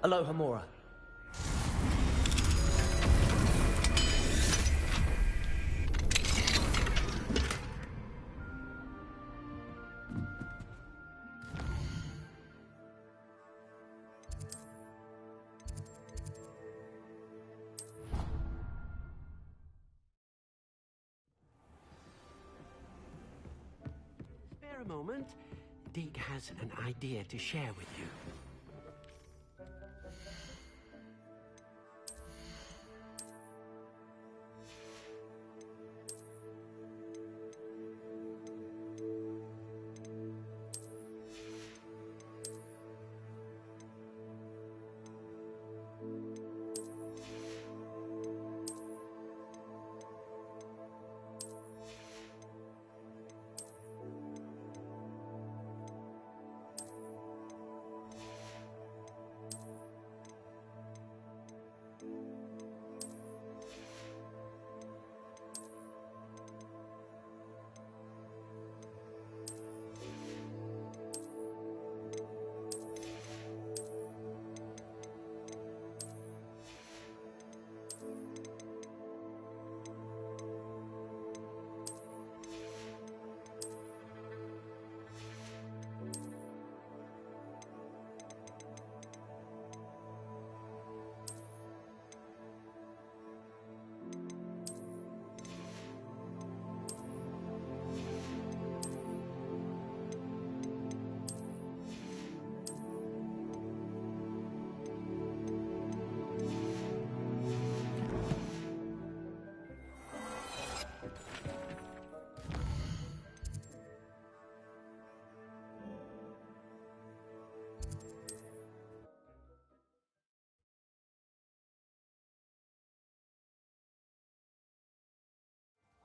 Aloha Mora. Spare a moment. Deke has an idea to share with you.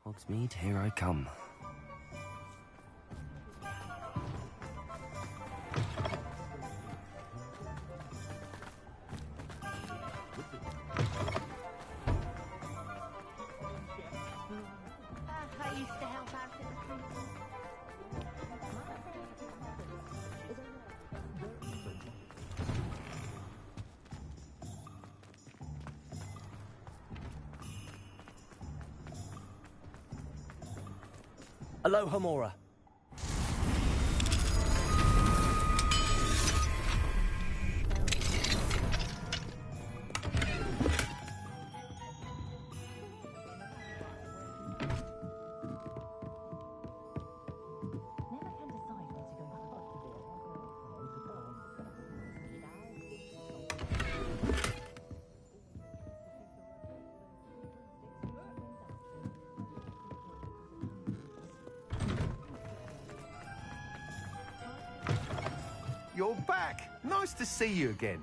Hogsmeade, here I come. I used to help out at the council. Aloha Mora. You're back! Nice to see you again.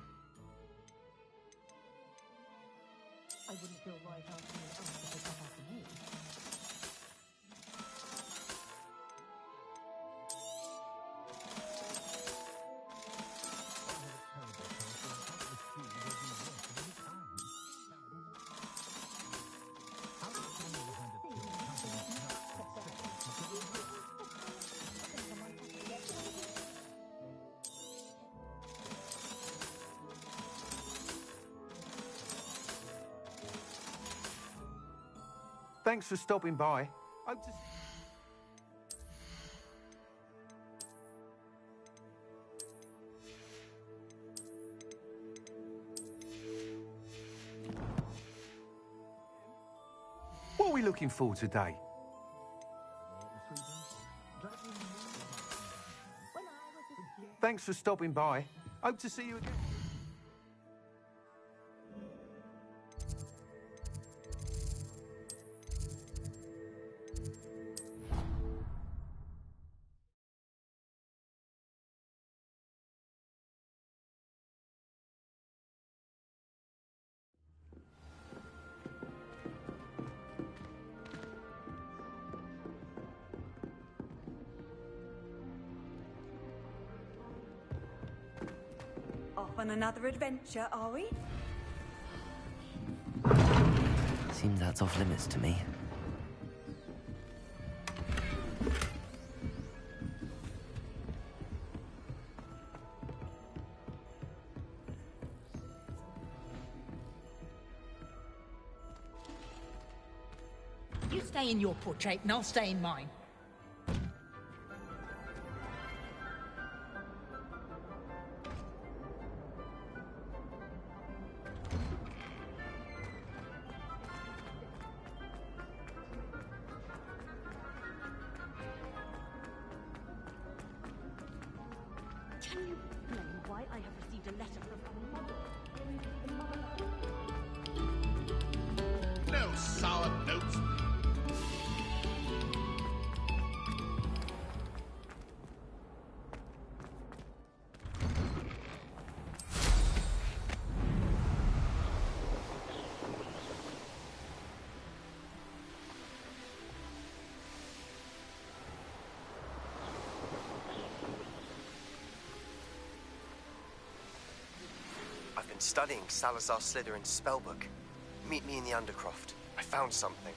I wouldn't feel right asking you to pick up after me. Thanks for stopping by. What are we looking for today? Thanks for stopping by. Hope to see you again. Off on another adventure, are we? Seems that's off limits to me. stay in your portrait and I'll stay in mine. Can you explain why I have received a letter from our mother? No sour notes. I've been studying Salazar Slytherin's spellbook. Meet me in the Undercroft. I found something.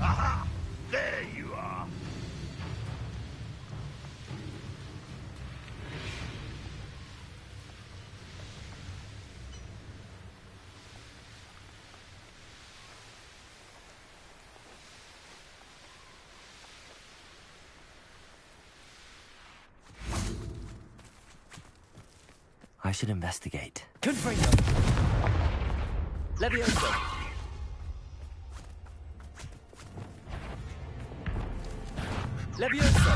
Aha! There you are. I should investigate. Confringo! Levioso! Levioso!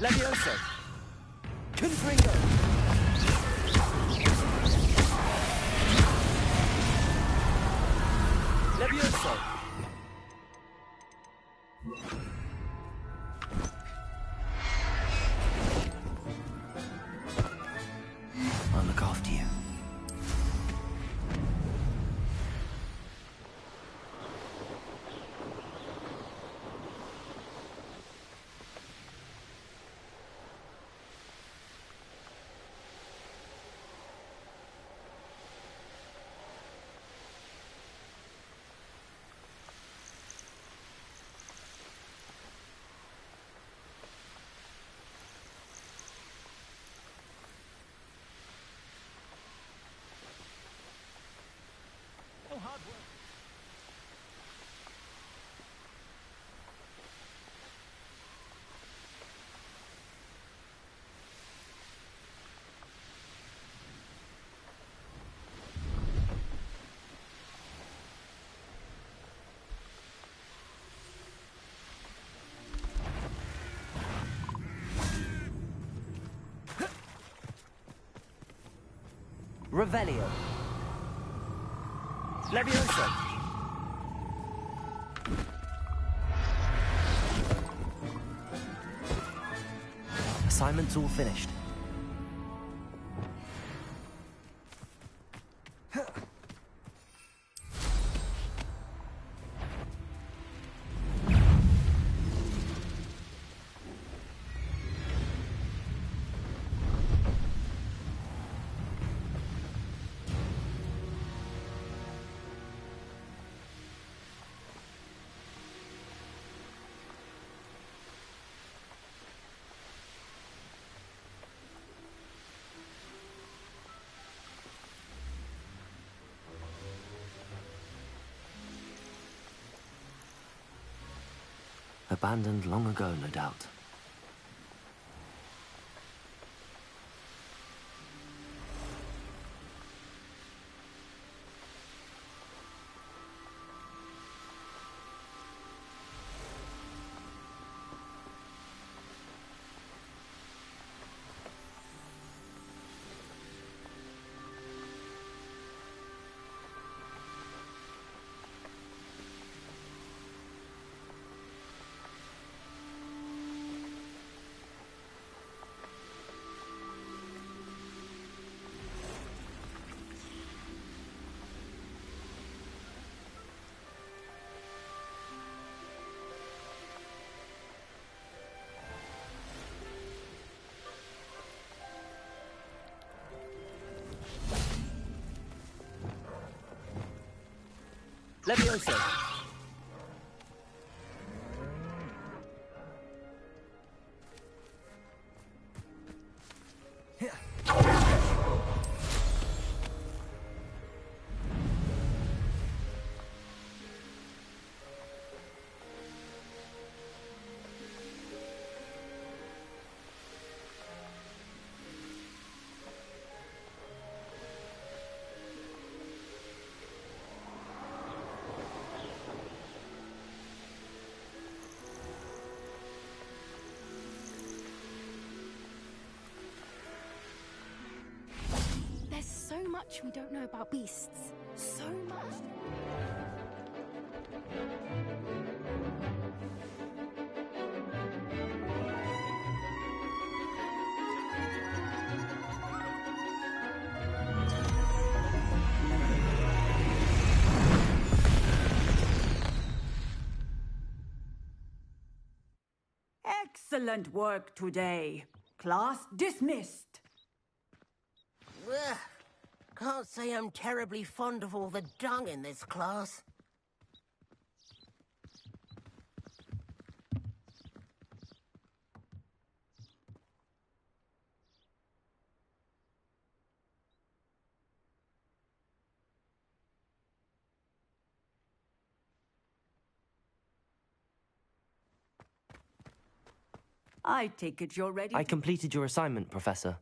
Levioso! Confringo! Levioso! I'll look after you. Oh, hard work. Revelio. Levioso. Assignment's all finished. Abandoned long ago, no doubt. Levioso. There's so much we don't know about beasts. So much. Excellent work today. Class dismissed. Ugh. Can't say I'm terribly fond of all the dung in this class. I take it you're ready. I completed your assignment, Professor.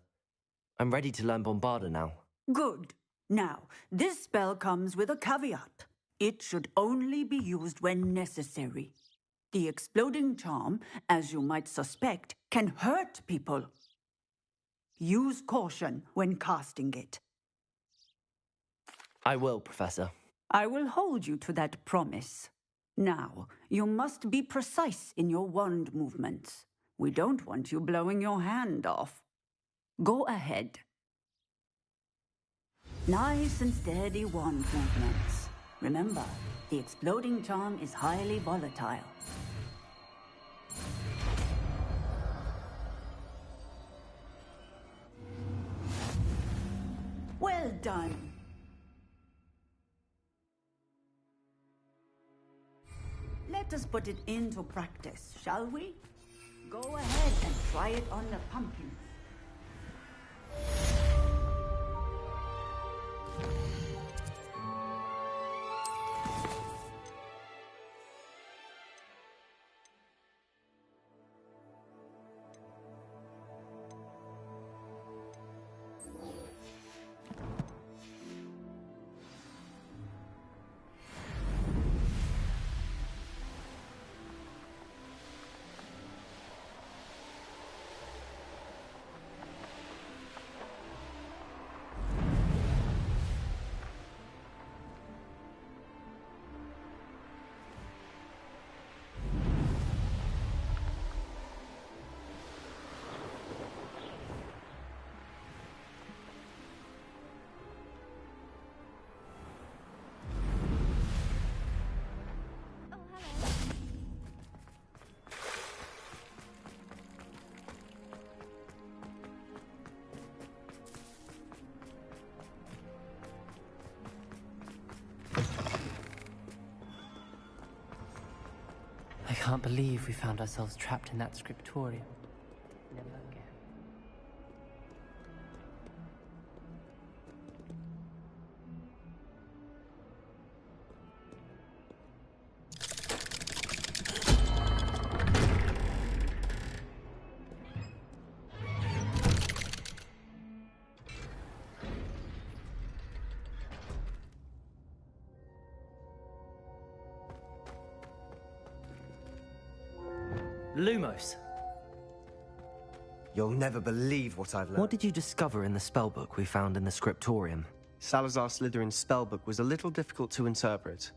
I'm ready to learn Bombarda now. Good. Now, this spell comes with a caveat. It should only be used when necessary. The exploding charm, as you might suspect, can hurt people. Use caution when casting it. I will, Professor. I will hold you to that promise. Now, you must be precise in your wand movements. We don't want you blowing your hand off. Go ahead. Nice and steady wand movements. Remember, the exploding charm is highly volatile. Well done. Let us put it into practice, shall we? Go ahead and try it on the pumpkin. I can't believe we found ourselves trapped in that scriptorium. Never again. Lumos. You'll never believe what I've learned. What did you discover in the spellbook we found in the scriptorium? Salazar Slytherin's spellbook was a little difficult to interpret,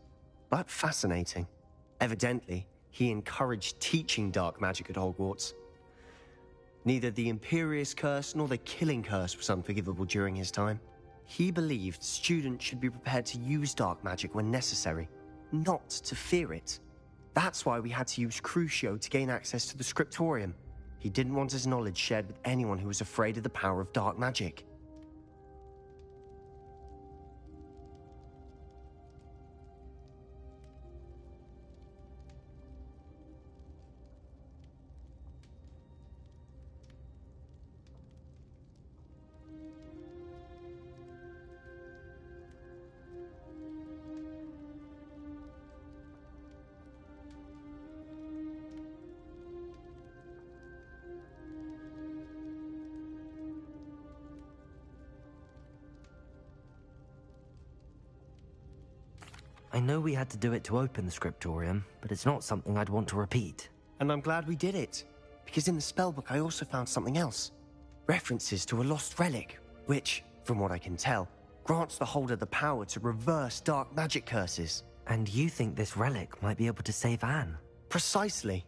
but fascinating. Evidently, he encouraged teaching dark magic at Hogwarts. Neither the Imperious Curse nor the Killing Curse was unforgivable during his time. He believed students should be prepared to use dark magic when necessary, not to fear it. That's why we had to use Crucio to gain access to the scriptorium. He didn't want his knowledge shared with anyone who was afraid of the power of dark magic. I know we had to do it to open the scriptorium, but it's not something I'd want to repeat. And I'm glad we did it, because in the spellbook I also found something else. References to a lost relic, which, from what I can tell, grants the holder the power to reverse dark magic curses. And you think this relic might be able to save Anne? Precisely.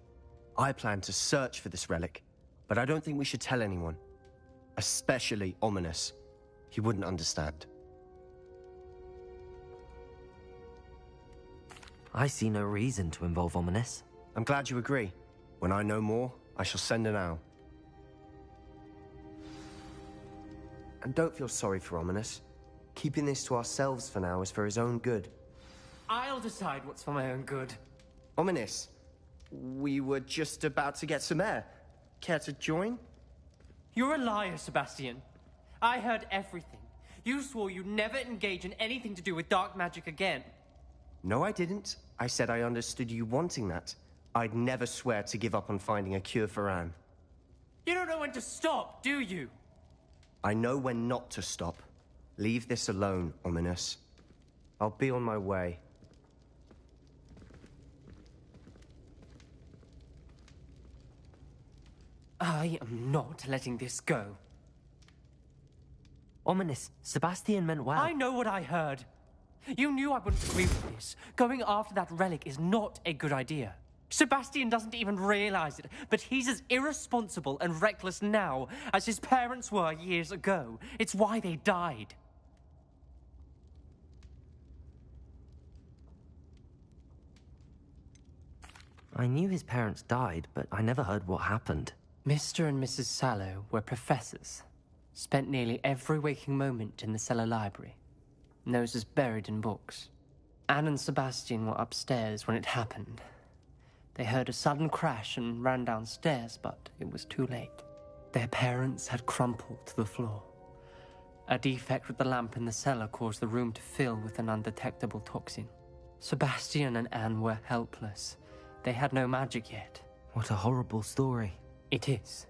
I plan to search for this relic, but I don't think we should tell anyone. Especially Ominous. He wouldn't understand. I see no reason to involve Ominous. I'm glad you agree. When I know more, I shall send an owl. And don't feel sorry for Ominous. Keeping this to ourselves for now is for his own good. I'll decide what's for my own good. Ominous, we were just about to get some air. Care to join? You're a liar, Sebastian. I heard everything. You swore you'd never engage in anything to do with dark magic again. No, I didn't. I said I understood you wanting that. I'd never swear to give up on finding a cure for Anne. You don't know when to stop, do you? I know when not to stop. Leave this alone, Ominous. I'll be on my way. I am not letting this go. Ominous, Sebastian meant well. I know what I heard. You knew I wouldn't agree with this. Going after that relic is not a good idea. Sebastian doesn't even realize it, but he's as irresponsible and reckless now as his parents were years ago. It's why they died. I knew his parents died, but I never heard what happened. Mr. and Mrs. Sallow were professors. Spent nearly every waking moment in the cellar library. Noses buried in books. Anne and Sebastian were upstairs when it happened. They heard a sudden crash and ran downstairs, but it was too late. Their parents had crumpled to the floor. A defect with the lamp in the cellar caused the room to fill with an undetectable toxin. Sebastian and Anne were helpless. They had no magic yet. What a horrible story. It is.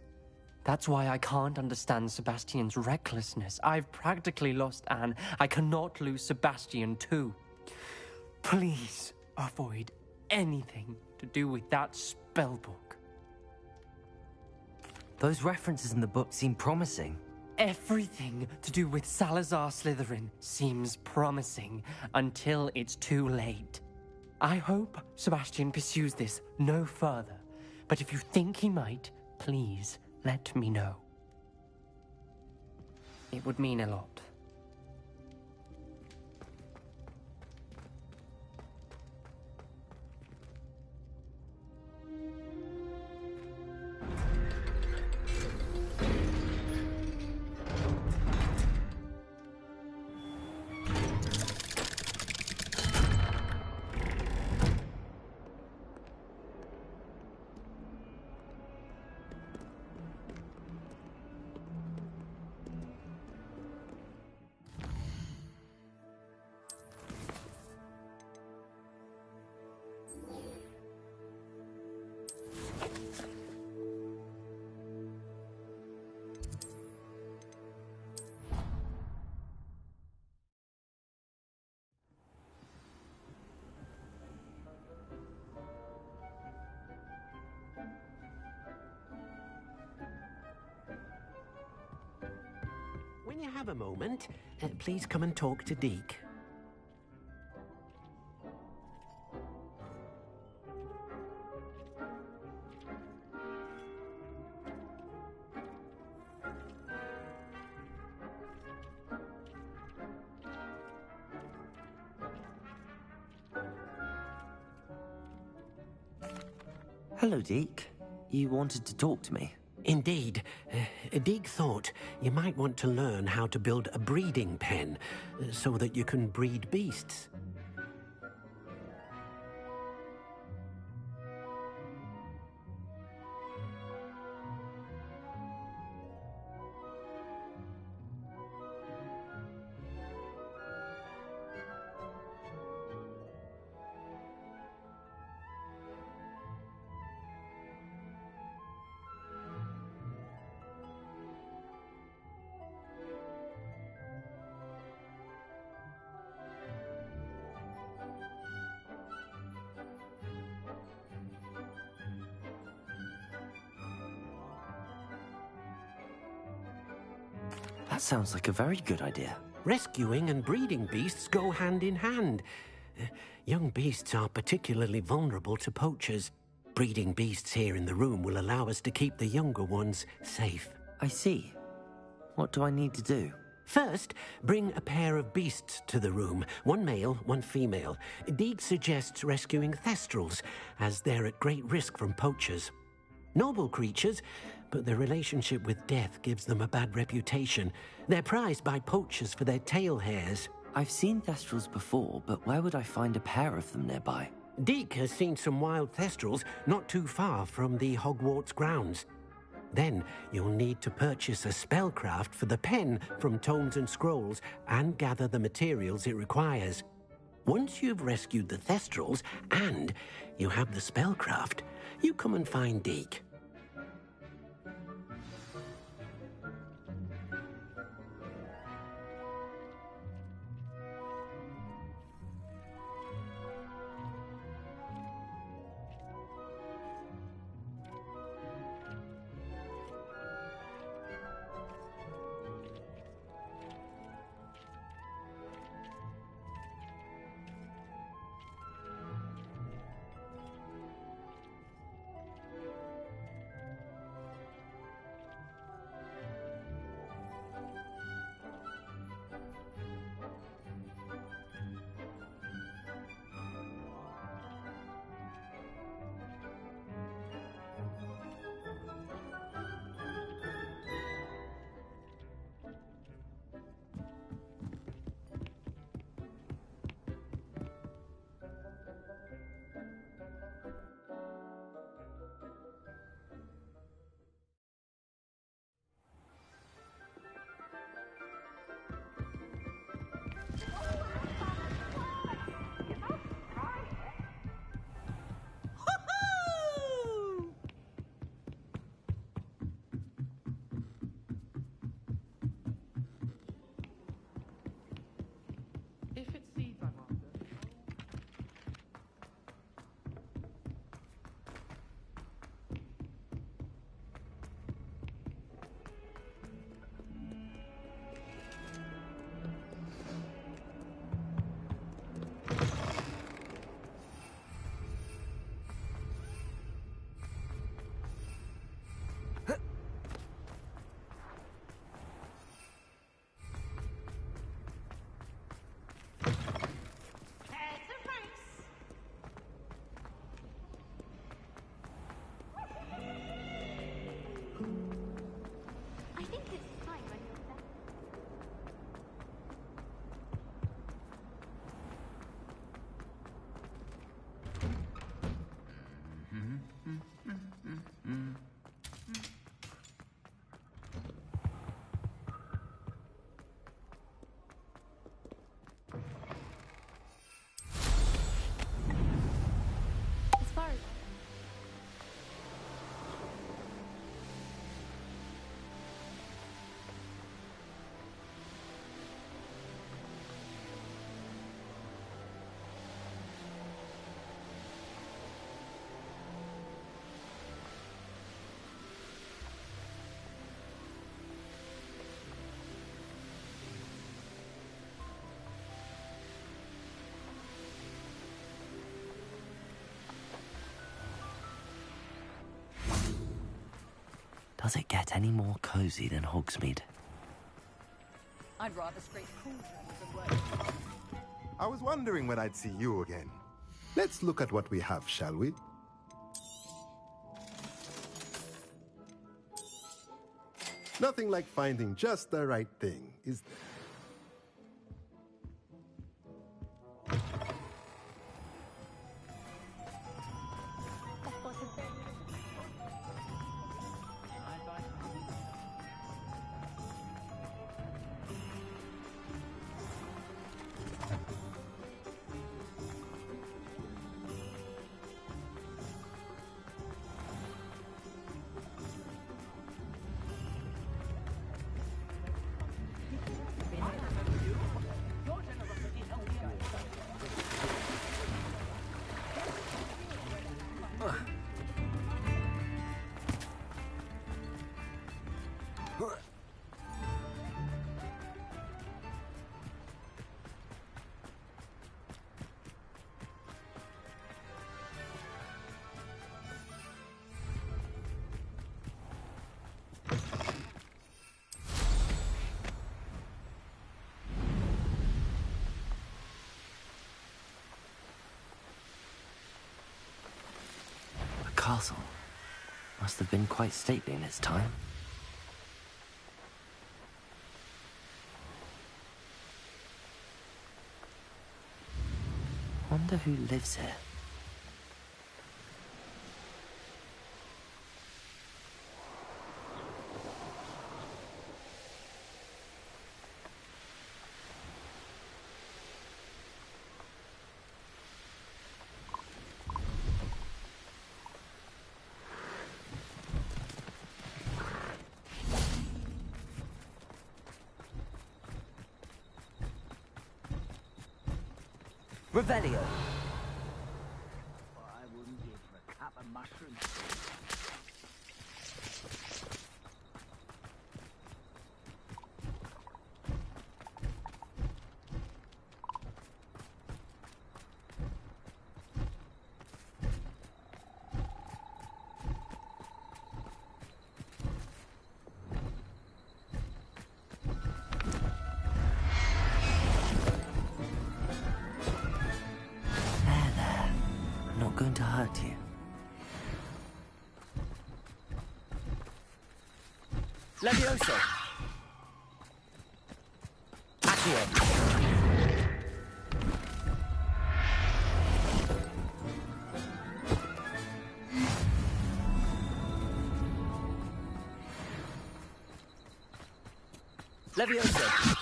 That's why I can't understand Sebastian's recklessness. I've practically lost Anne. I cannot lose Sebastian too. Please avoid anything to do with that spellbook. Those references in the book seem promising. Everything to do with Salazar Slytherin seems promising until it's too late. I hope Sebastian pursues this no further, but if you think he might, please let me know. It would mean a lot. When you have a moment, please come and talk to Deke. Hello, Deke. You wanted to talk to me? Indeed. Deke thought you might want to learn how to build a breeding pen so that you can breed beasts. That sounds like a very good idea. Rescuing and breeding beasts go hand in hand. Young beasts are particularly vulnerable to poachers. Breeding beasts here in the room will allow us to keep the younger ones safe. I see. What do I need to do? First, bring a pair of beasts to the room. One male, one female. Deke suggests rescuing thestrals, as they're at great risk from poachers. Noble creatures, but their relationship with death gives them a bad reputation. They're prized by poachers for their tail hairs. I've seen thestrals before, but where would I find a pair of them nearby? Deke has seen some wild thestrals not too far from the Hogwarts grounds. Then you'll need to purchase a spellcraft for the pen from Tomes and Scrolls and gather the materials it requires. Once you've rescued the thestrals and you have the spellcraft, you come and find Deke. Does it get any more cozy than Hogsmeade? I'd rather scrape cauldrons than work. I was wondering when I'd see you again. Let's look at what we have, shall we? Nothing like finding just the right thing, is there? Castle must have been quite stately in its time. Wonder who lives here. Revelio. I wouldn't give for a cup of mushrooms. Going to hurt you. Levioso! Accio! Levioso!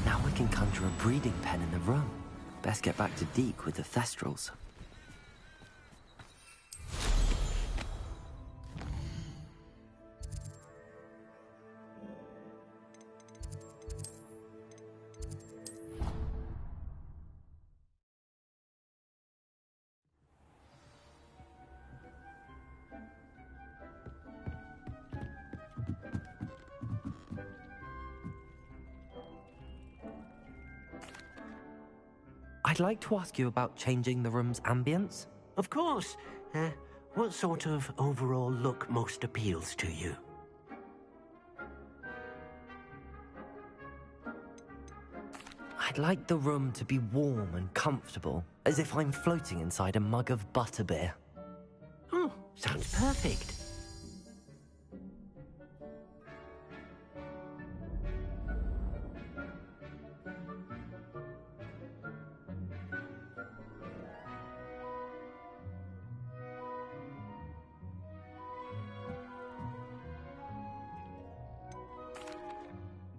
Now we can conjure a breeding pen in the room. Best get back to Deke with the Thestrals. I'd like to ask you about changing the room's ambience. Of course. What sort of overall look most appeals to you? I'd like the room to be warm and comfortable, as if I'm floating inside a mug of butterbeer. Oh, sounds perfect.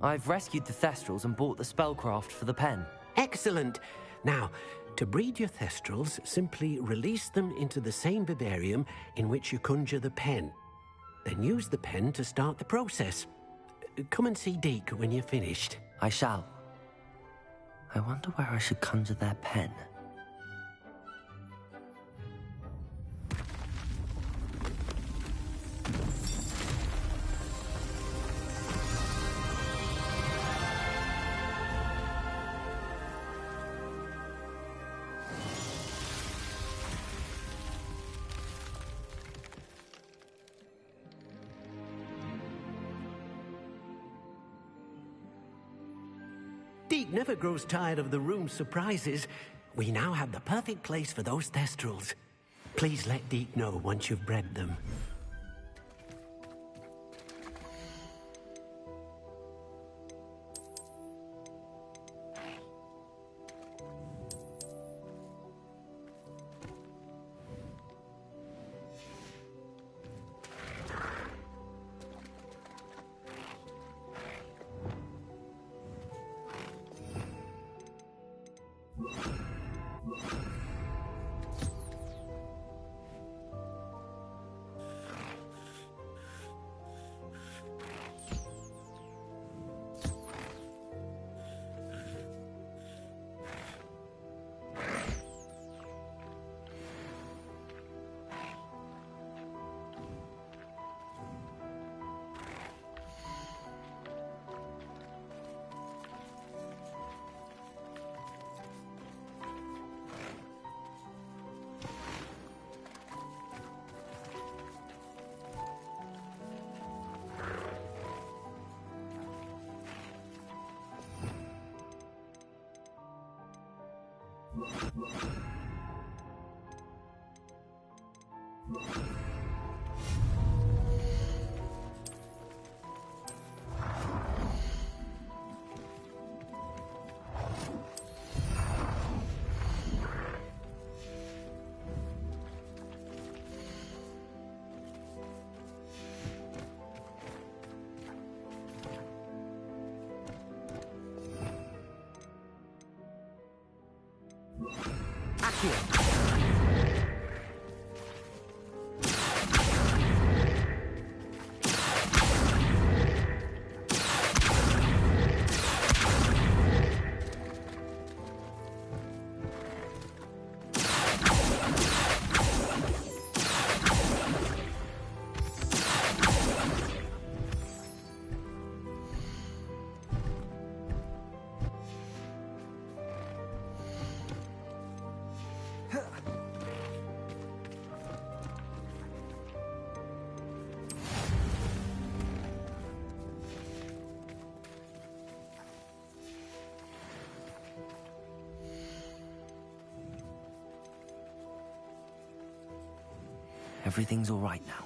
I've rescued the Thestrals and bought the spellcraft for the pen. Excellent. Now, To breed your thestrals, simply release them into the same vivarium in which you conjure the pen. Then use the pen to start the process. Come and see Deke when you're finished. I shall. I wonder where I should conjure their pen. Deke never grows tired of the room's surprises. We now have the perfect place for those thestrals. Please let Deke know once you've bred them. Everything's all right now.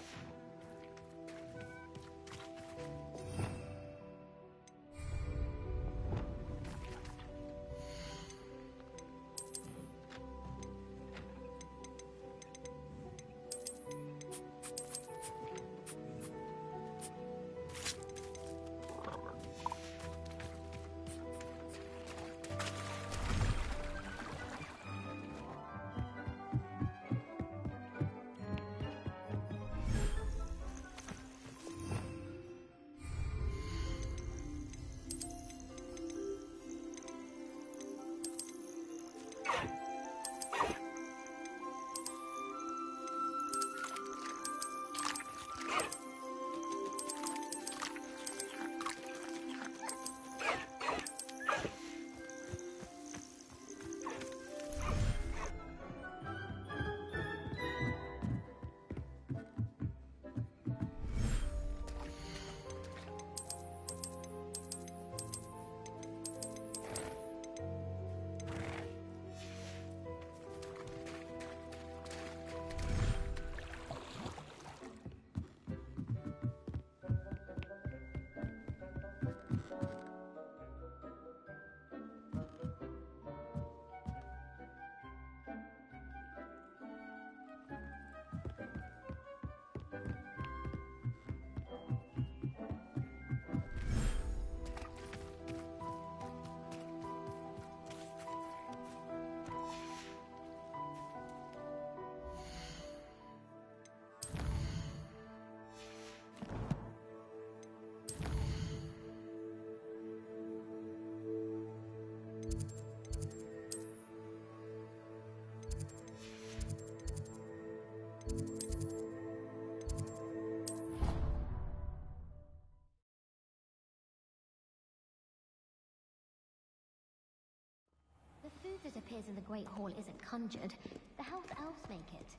appears in the Great Hall isn't conjured, the house elves make it.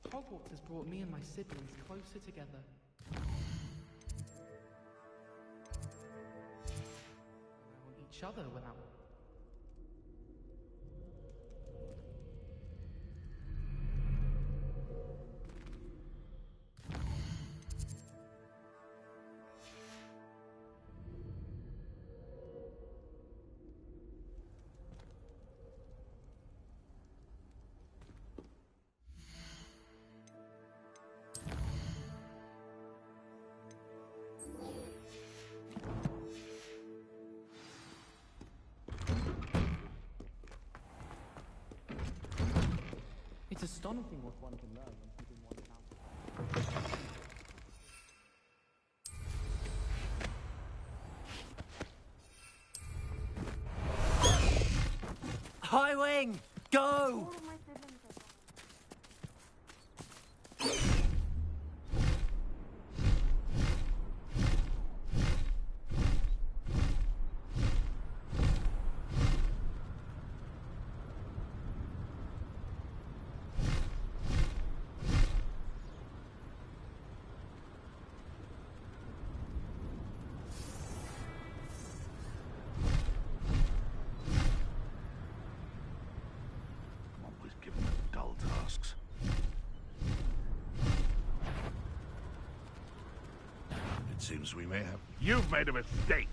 Hogwarts has brought me and my siblings closer together. On each other without... It's astonishing what one can learn when keeping one's mouth. High Wing! Go! Always giving them dull tasks. It seems we may have... You've made a mistake!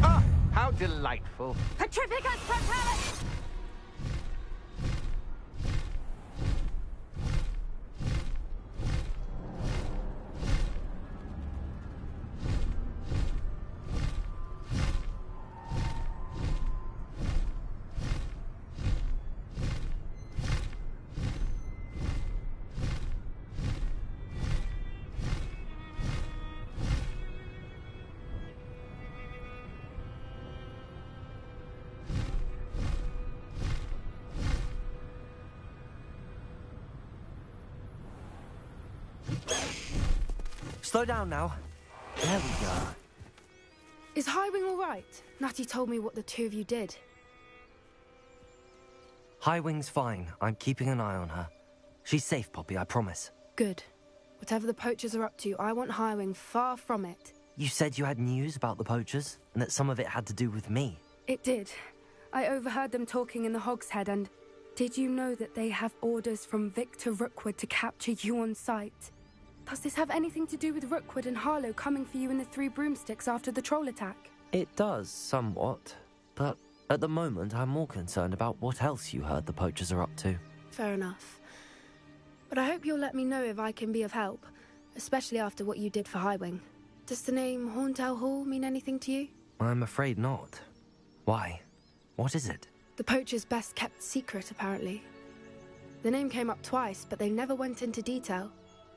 Ah, how delightful. Petrificus Totalis! Slow down now. There we go. Is Highwing all right? Natty told me what the two of you did. High Wing's fine. I'm keeping an eye on her. She's safe, Poppy, I promise. Good. Whatever the poachers are up to, I want Highwing far from it. You said you had news about the poachers, and that some of it had to do with me. It did. I overheard them talking in the Hogshead, and did you know that they have orders from Victor Rookwood to capture you on sight? Does this have anything to do with Rookwood and Harlow coming for you in the Three Broomsticks after the troll attack? It does, somewhat. But at the moment, I'm more concerned about what else you heard the poachers are up to. Fair enough. But I hope you'll let me know if I can be of help, especially after what you did for Highwing. Does the name Horntail Hall mean anything to you? I'm afraid not. Why? What is it? The poachers' best kept secret, apparently. The name came up twice, but they never went into detail.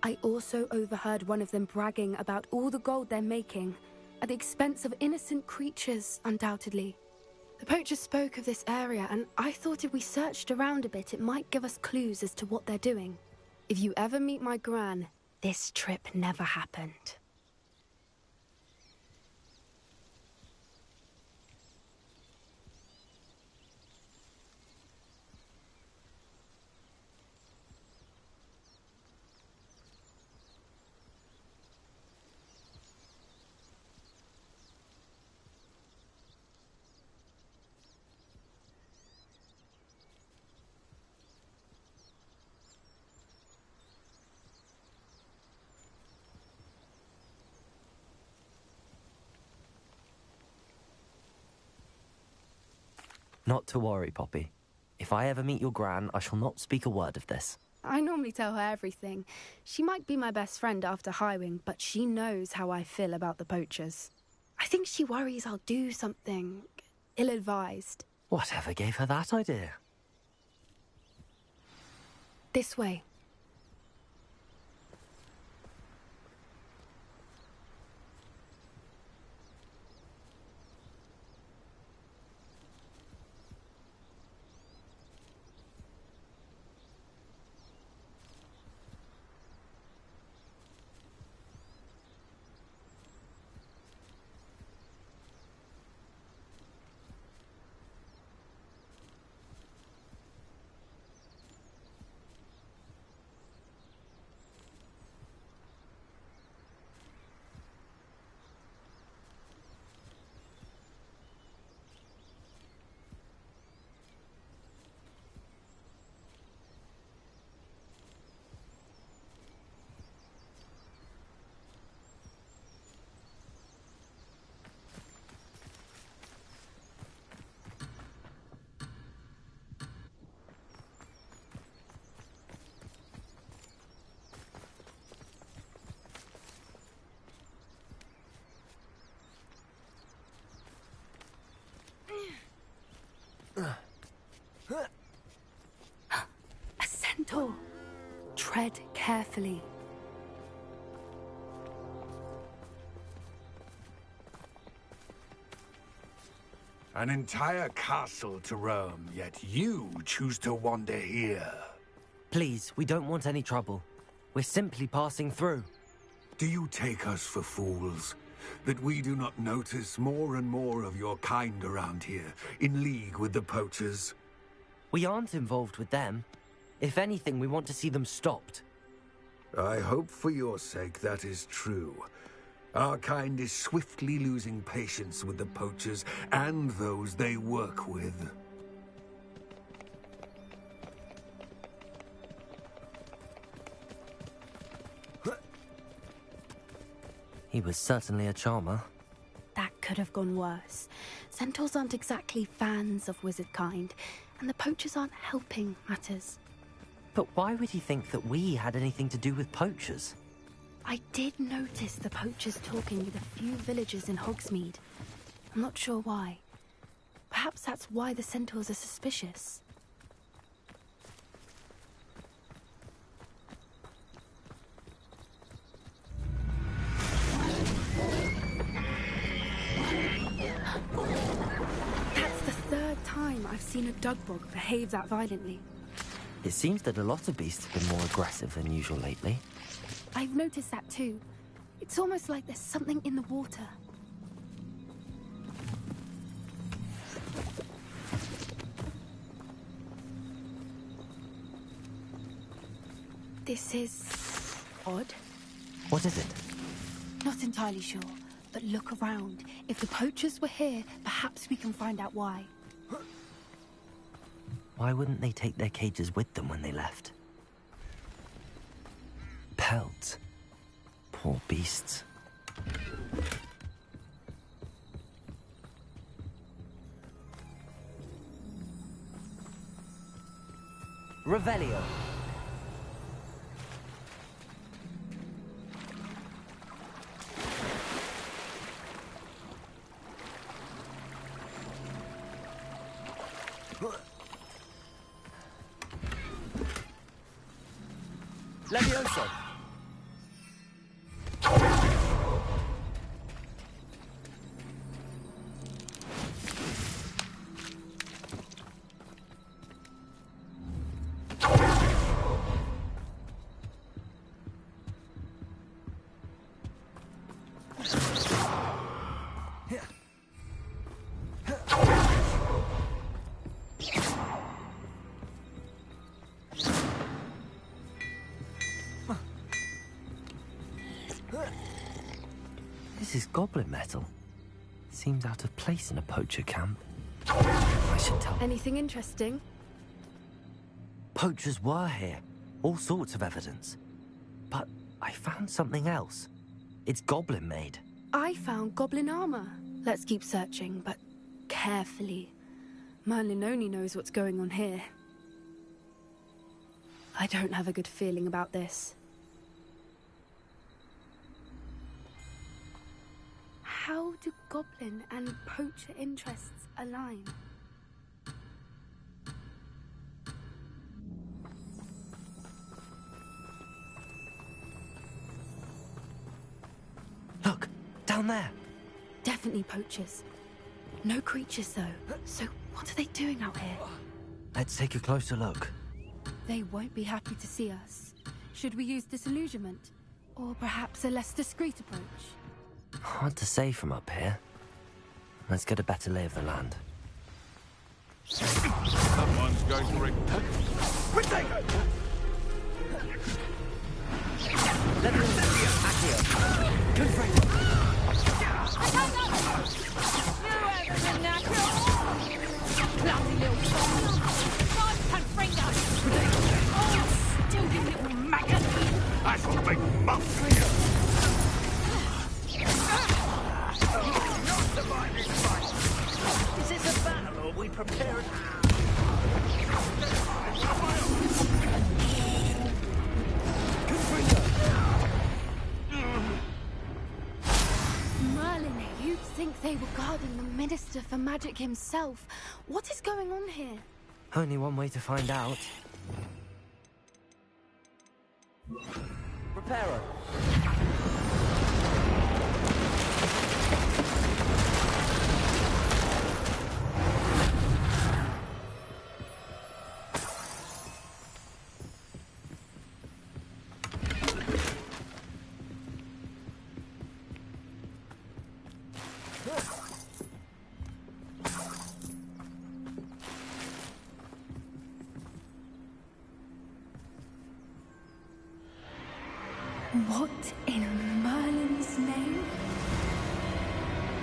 I also overheard one of them bragging about all the gold they're making, at the expense of innocent creatures, undoubtedly. The poachers spoke of this area, and I thought if we searched around a bit, it might give us clues as to what they're doing. If you ever meet my gran, this trip never happened. Not to worry, Poppy. If I ever meet your gran, I shall not speak a word of this. I normally tell her everything. She might be my best friend after Highwing, but she knows how I feel about the poachers. I think she worries I'll do something ill-advised. Whatever gave her that idea? This way. A centaur! Tread carefully. An entire castle to roam, yet you choose to wander here. Please, we don't want any trouble. We're simply passing through. Do you take us for fools? That we do not notice more and more of your kind around here, in league with the poachers? We aren't involved with them. If anything, we want to see them stopped. I hope for your sake that is true. Our kind is swiftly losing patience with the poachers and those they work with. He was certainly a charmer. That could have gone worse. Centaurs aren't exactly fans of wizard kind, and the poachers aren't helping matters. But why would he think that we had anything to do with poachers? I did notice the poachers talking with a few villagers in Hogsmeade. I'm not sure why. Perhaps that's why the centaurs are suspicious. That's the third time I've seen a dugbog behave that violently. It seems that a lot of beasts have been more aggressive than usual lately. I've noticed that too. It's almost like there's something in the water. This is odd. What is it? Not entirely sure, but look around. If the poachers were here, perhaps we can find out why. Why wouldn't they take their cages with them when they left? Pelts. Poor beasts. Revelio. Levioso. This is goblin metal. Seems out of place in a poacher camp. I should tell. Anything interesting? Poachers were here. All sorts of evidence. But I found something else. It's goblin made. I found goblin armor. Let's keep searching, but carefully. Merlin only knows what's going on here. I don't have a good feeling about this. How do goblin and poacher interests align? Look, down there. Definitely poachers. No creatures, though. So what are they doing out here? Let's take a closer look. They won't be happy to see us. Should we use disillusionment? Or perhaps a less discreet approach? Hard to say from up here. Let's get a better lay of the land. Someone's going to ring. Let me Accio. Confringo. Clumsy little Confringo! Oh, stupid little maggot! I shall make muff of you! Is this a battle or are we prepared? Merlin, you think they were guarding the Minister for Magic himself. What is going on here? Only one way to find out. Reparo. What in Merlin's name?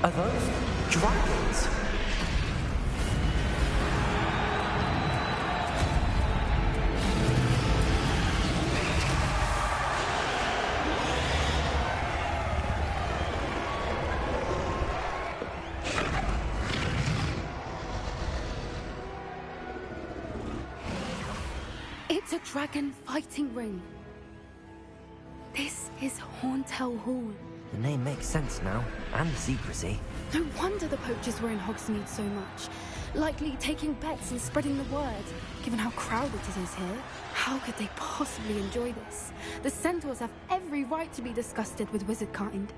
Are those dragons? It's a dragon fighting ring. This is Hauntel Hall. The name makes sense now, and the secrecy. No wonder the poachers were in Hogsmeade so much. Likely taking bets and spreading the word. Given how crowded it is here, how could they possibly enjoy this? The centaurs have every right to be disgusted with wizardkind.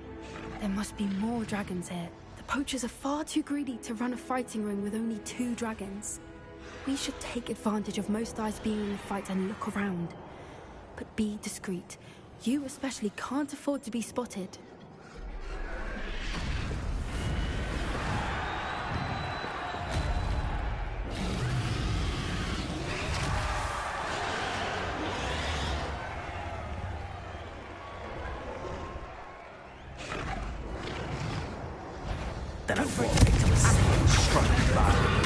There must be more dragons here. The poachers are far too greedy to run a fighting ring with only 2 dragons. We should take advantage of most eyes being in the fight and look around. But be discreet. You especially can't afford to be spotted. Then I walk into a second struck by.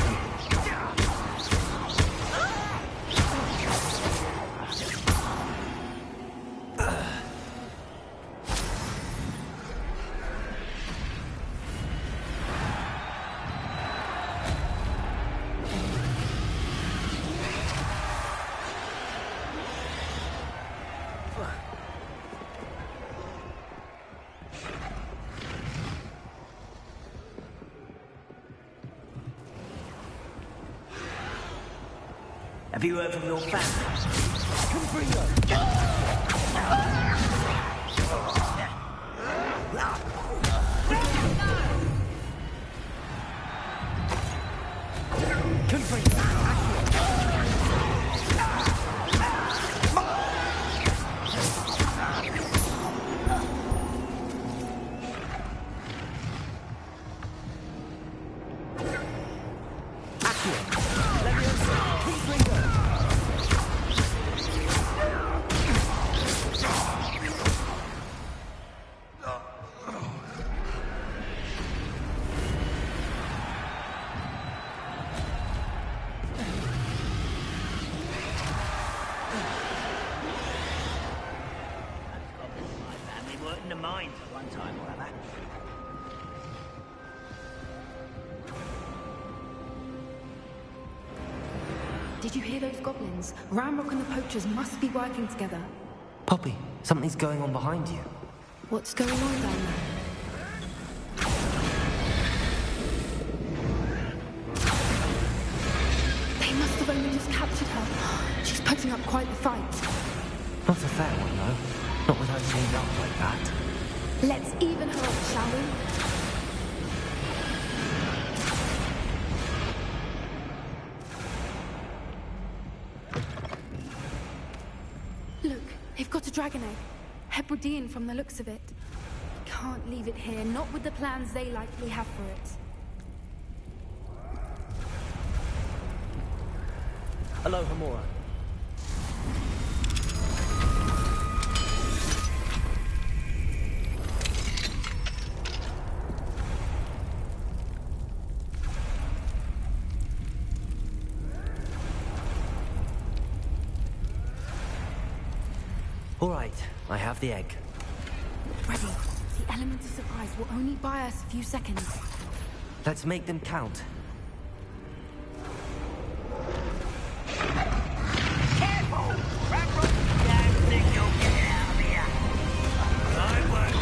Have you heard from your family? Come bring in the mines at one time or other. Did you hear those goblins? Ramrock and the poachers must be working together. Poppy, something's going on behind you. What's going on down there? They must have only just captured her. She's putting up quite the fight. Not a fair one, though. Not with her chained up like that. Let's even her up, shall we? Look, they've got a dragon egg. Hebridean from the looks of it. Can't leave it here, not with the plans they likely have for it. Hello, Hamura. All right, I have the egg. Ready. The element of surprise will only buy us a few seconds. Let's make them count. Careful! Ramrock, don't think you'll get out of here. I won't.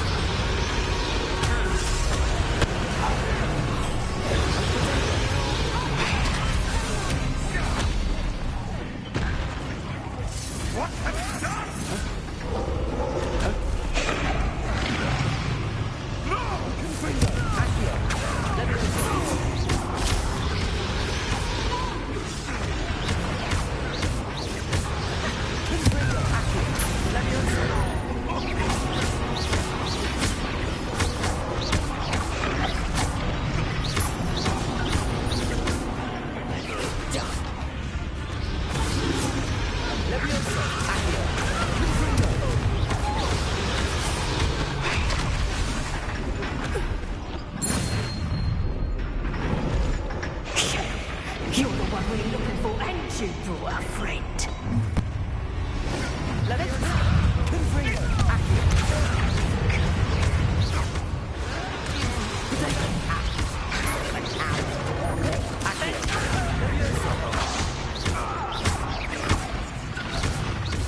one we're looking for, and you brought a friend.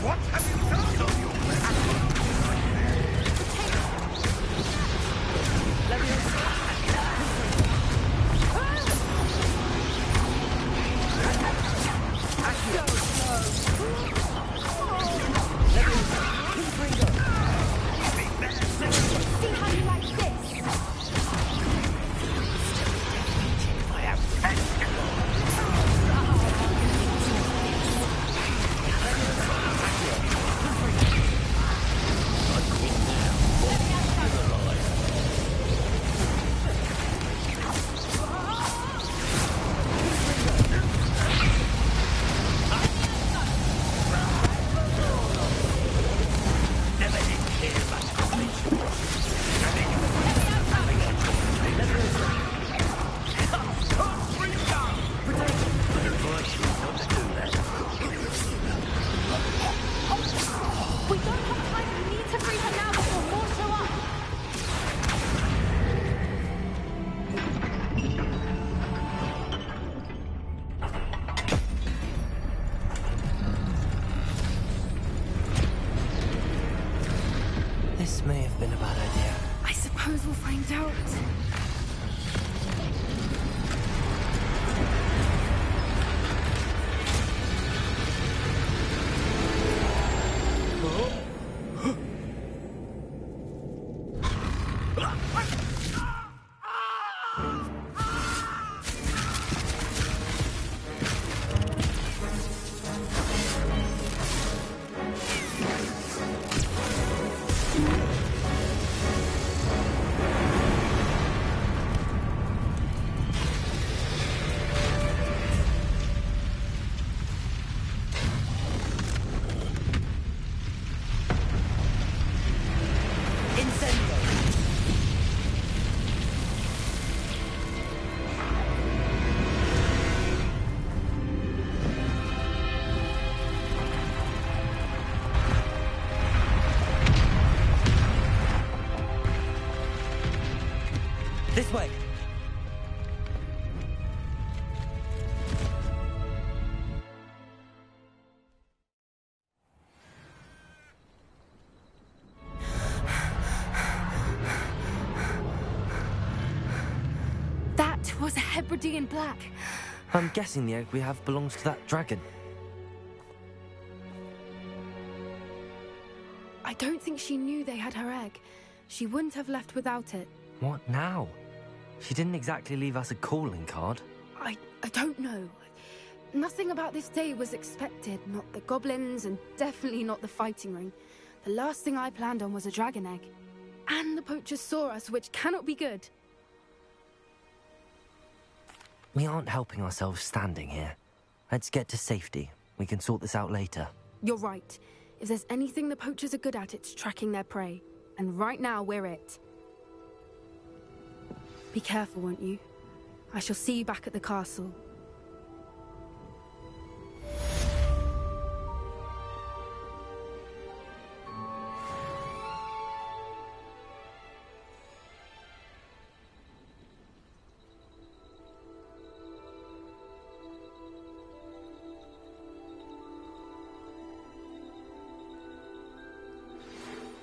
What have you done? See how you like this? We don't have time. We need to free her now before more show up. This may have been a bad idea. I suppose we'll find out. This way! That was a Hebridean black. I'm guessing the egg we have belongs to that dragon. I don't think she knew they had her egg. She wouldn't have left without it. What now? She didn't exactly leave us a calling card. I don't know. Nothing about this day was expected. Not the goblins, and definitely not the fighting ring. The last thing I planned on was a dragon egg. And the poachers saw us, which cannot be good. We aren't helping ourselves standing here. Let's get to safety. We can sort this out later. You're right. If there's anything the poachers are good at, it's tracking their prey. And right now, we're it. Be careful, won't you? I shall see you back at the castle.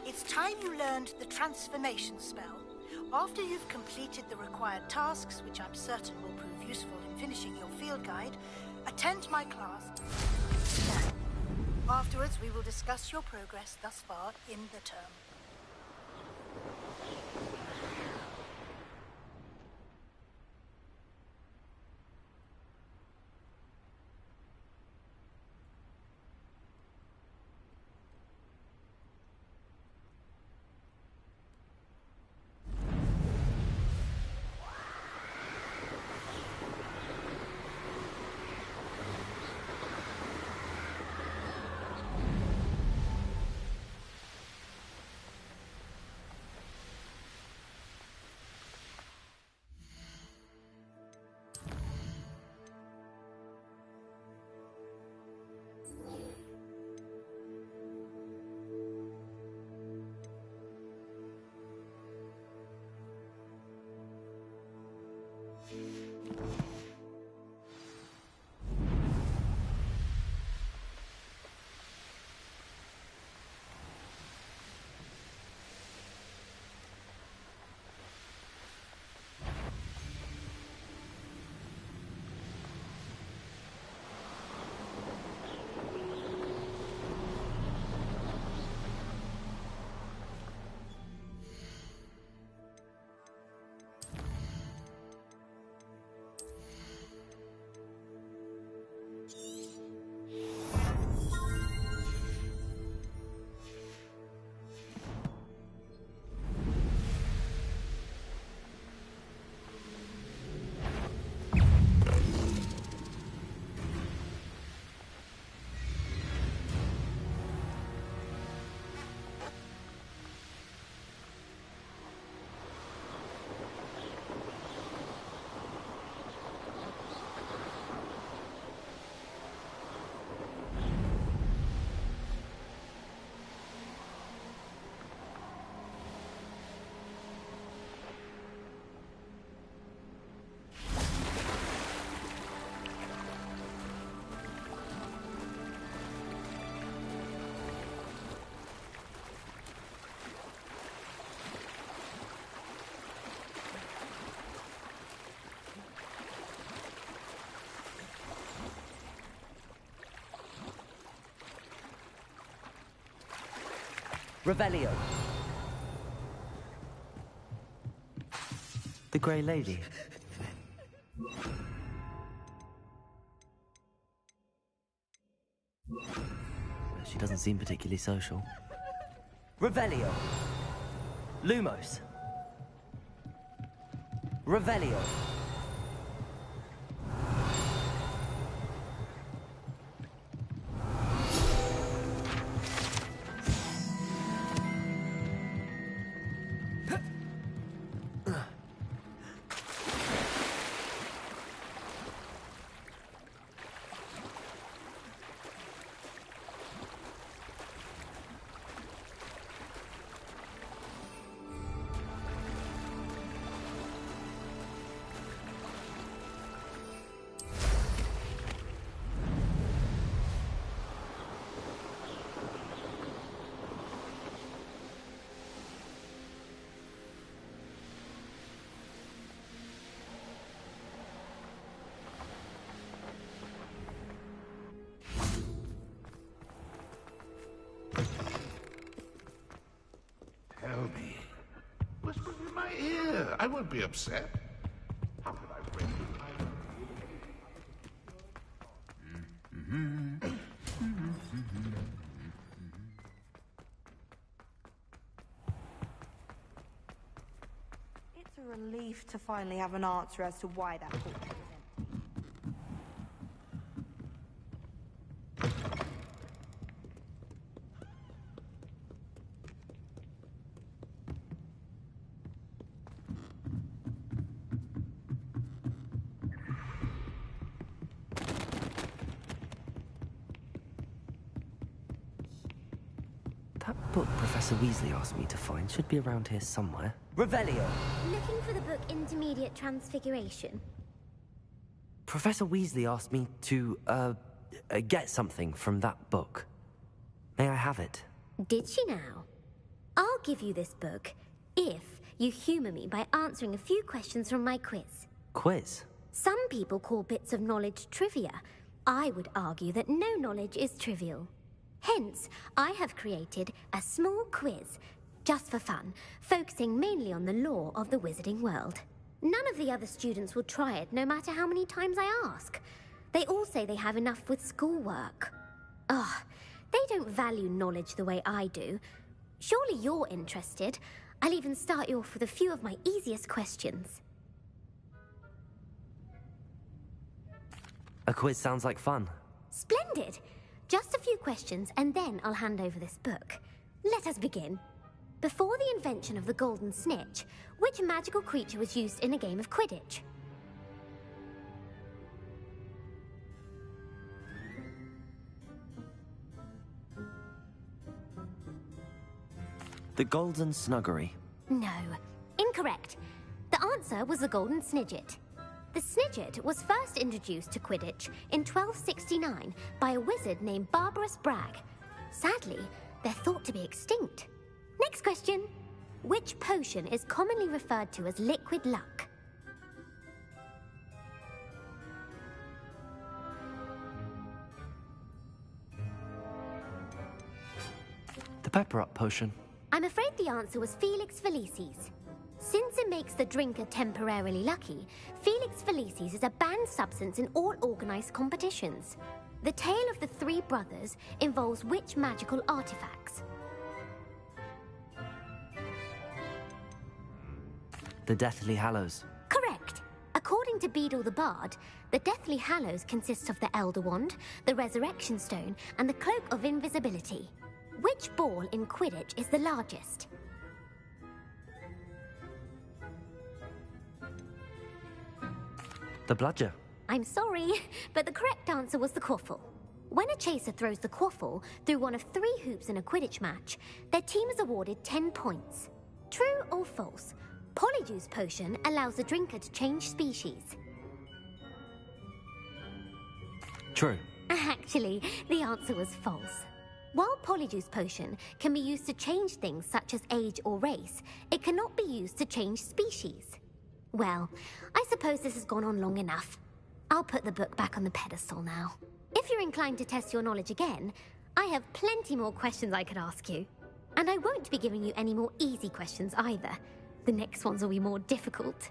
It's time you learned the transformation spell. After you've completed the required tasks, which I'm certain will prove useful in finishing your field guide, attend my class. Afterwards, we will discuss your progress thus far in the term. Revelio. The Grey Lady. She doesn't seem particularly social. Revelio. Lumos. Revelio. Tell me. Whisper in my ear. I won't be upset. How could I break you? It's a relief to finally have an answer as to why that portrait was empty. That book Professor Weasley asked me to find should be around here somewhere. Revelio! Looking for the book Intermediate Transfiguration. Professor Weasley asked me to, get something from that book. May I have it? Did she now? I'll give you this book if you humour me by answering a few questions from my quiz. Quiz? Some people call bits of knowledge trivia. I would argue that no knowledge is trivial. Hence, I have created a small quiz, just for fun, focusing mainly on the lore of the wizarding world. None of the other students will try it, no matter how many times I ask. They all say they have enough with schoolwork. Ugh, they don't value knowledge the way I do. Surely you're interested. I'll even start you off with a few of my easiest questions. A quiz sounds like fun. Splendid! Just a few questions, and then I'll hand over this book. Let us begin. Before the invention of the golden snitch, which magical creature was used in a game of Quidditch? The Golden Snuggery. No. Incorrect. The answer was the golden snidget. The snidget was first introduced to Quidditch in 1269 by a wizard named Barbarous Bragg. Sadly, they're thought to be extinct. Next question. Which potion is commonly referred to as liquid luck? The Pepper-Up potion. I'm afraid the answer was Felix Felicis. Since it makes the drinker temporarily lucky, Felix Felicis is a banned substance in all organized competitions. The tale of the three brothers involves which magical artifacts? The Deathly Hallows. Correct. According to Beedle the Bard, the Deathly Hallows consists of the Elder Wand, the Resurrection Stone, and the Cloak of Invisibility. Which ball in Quidditch is the largest? The Bludger. I'm sorry, but the correct answer was the quaffle. When a chaser throws the quaffle through one of 3 hoops in a Quidditch match, their team is awarded 10 points. True or false? Polyjuice potion allows the drinker to change species. True. Actually, the answer was false. While Polyjuice potion can be used to change things such as age or race, it cannot be used to change species. Well, I suppose this has gone on long enough. I'll put the book back on the pedestal now. If you're inclined to test your knowledge again, I have plenty more questions I could ask you. And I won't be giving you any more easy questions either. The next ones will be more difficult.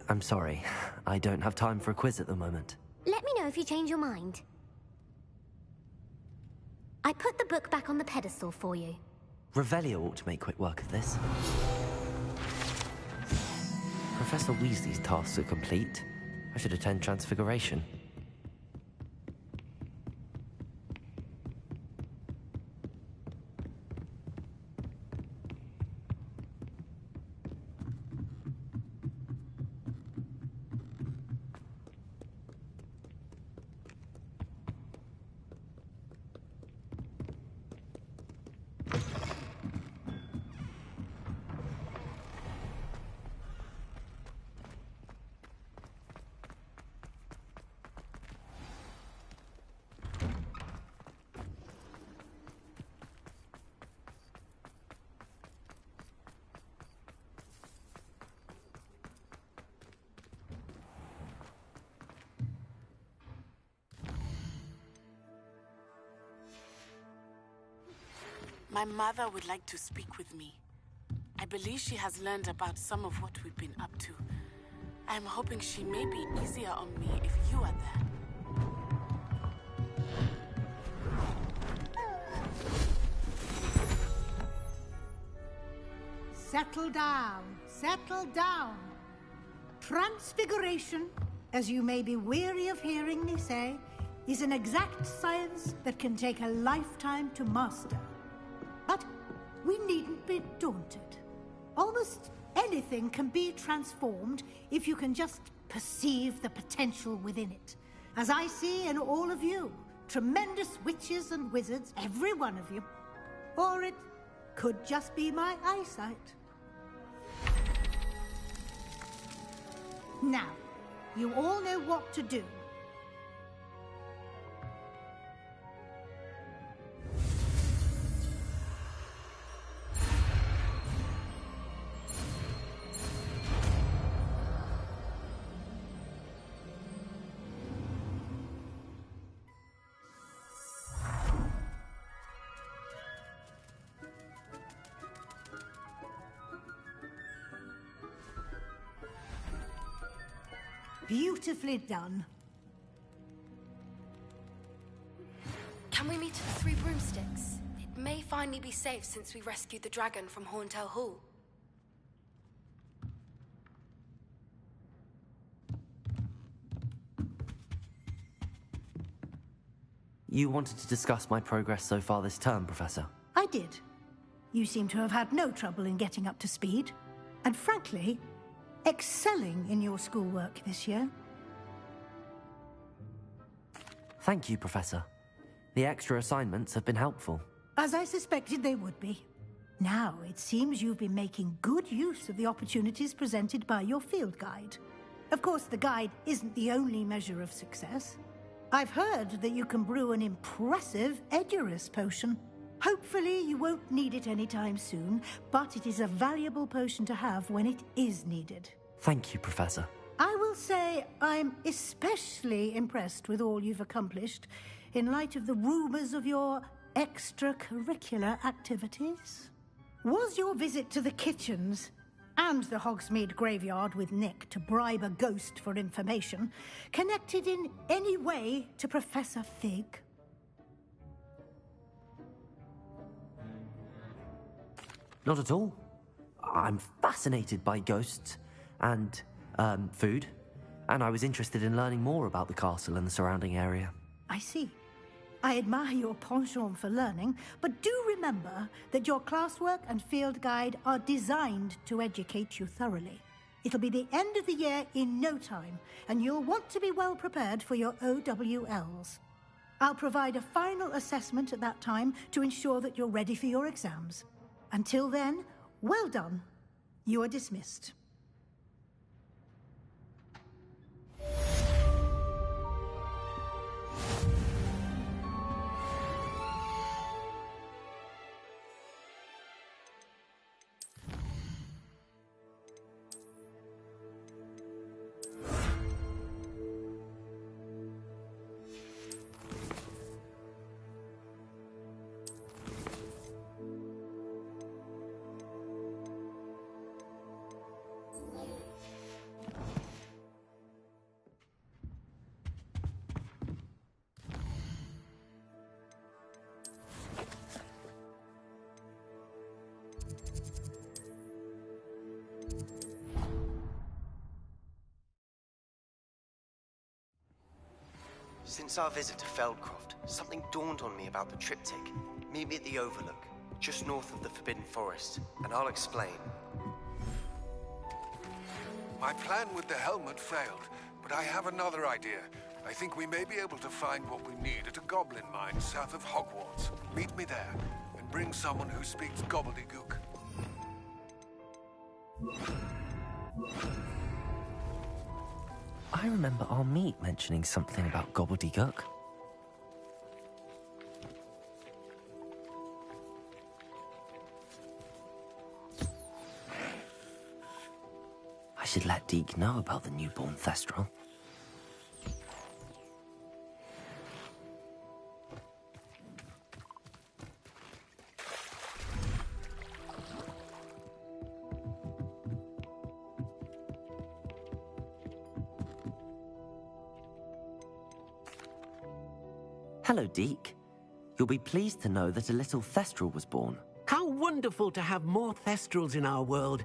I'm sorry. I don't have time for a quiz at the moment. Let me know if you change your mind. I put the book back on the pedestal for you. Revelio ought to make quick work of this. Professor Weasley's tasks are complete. I should attend Transfiguration. My mother would like to speak with me. I believe she has learned about some of what we've been up to. I'm hoping she may be easier on me if you are there. Settle down. Settle down. Transfiguration, as you may be weary of hearing me say, is an exact science that can take a lifetime to master. But we needn't be daunted. Almost anything can be transformed if you can just perceive the potential within it. As I see in all of you, tremendous witches and wizards, every one of you. Or it could just be my eyesight. Now, you all know what to do. Beautifully done. Can we meet at the Three Broomsticks? It may finally be safe since we rescued the dragon from Horntail Hall. You wanted to discuss my progress so far this term, Professor? I did. You seem to have had no trouble in getting up to speed. And frankly, excelling in your schoolwork this year. Thank you, Professor. The extra assignments have been helpful. As I suspected they would be. Now, it seems you've been making good use of the opportunities presented by your field guide. Of course, the guide isn't the only measure of success. I've heard that you can brew an impressive Edurus potion. Hopefully, you won't need it anytime soon, but it is a valuable potion to have when it is needed. Thank you, Professor. I will say I'm especially impressed with all you've accomplished in light of the rumors of your extracurricular activities. Was your visit to the kitchens and the Hogsmeade graveyard with Nick to bribe a ghost for information connected in any way to Professor Fig? Not at all. I'm fascinated by ghosts and food, and I was interested in learning more about the castle and the surrounding area. I see. I admire your penchant for learning, but do remember that your classwork and field guide are designed to educate you thoroughly. It'll be the end of the year in no time, and you'll want to be well prepared for your OWLs. I'll provide a final assessment at that time to ensure that you're ready for your exams. Until then, well done. You are dismissed. Since our visit to Feldcroft, something dawned on me about the triptych. Meet me at the Overlook, just north of the Forbidden Forest, and I'll explain. My plan with the helmet failed, but I have another idea. I think we may be able to find what we need at a goblin mine south of Hogwarts. Meet me there, and bring someone who speaks gobbledygook. I remember our meet mentioning something about gobbledygook. I should let Deke know about the newborn Thestral. Hello, Deke. You'll be pleased to know that a little Thestral was born. How wonderful to have more Thestrals in our world.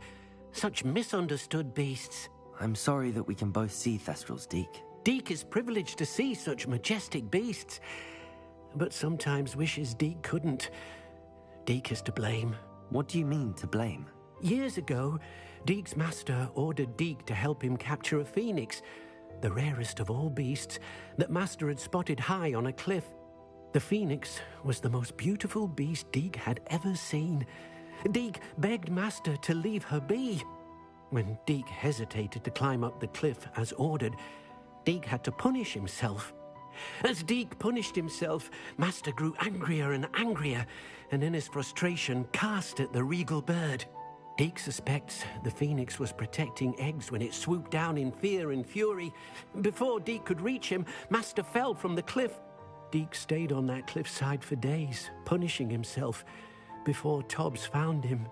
Such misunderstood beasts. I'm sorry that we can both see Thestrals, Deke. Deke is privileged to see such majestic beasts, but sometimes wishes Deke couldn't. Deke is to blame. What do you mean, to blame? Years ago, Deke's master ordered Deke to help him capture a phoenix, the rarest of all beasts, that Master had spotted high on a cliff. The phoenix was the most beautiful beast Deke had ever seen. Deke begged Master to leave her be. When Deke hesitated to climb up the cliff as ordered, Deke had to punish himself. As Deke punished himself, Master grew angrier and angrier, and in his frustration cast at the regal bird. Deke suspects the phoenix was protecting eggs when it swooped down in fear and fury. Before Deke could reach him, Master fell from the cliff. Deke stayed on that cliffside for days, punishing himself, before Tobbs found him.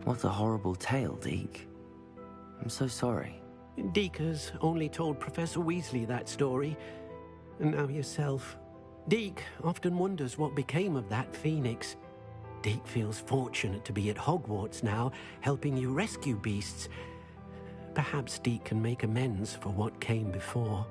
What a horrible tale, Deke. I'm so sorry. Deke has only told Professor Weasley that story, and now yourself. Deke often wonders what became of that phoenix. Deke feels fortunate to be at Hogwarts now, helping you rescue beasts. Perhaps Deke can make amends for what came before.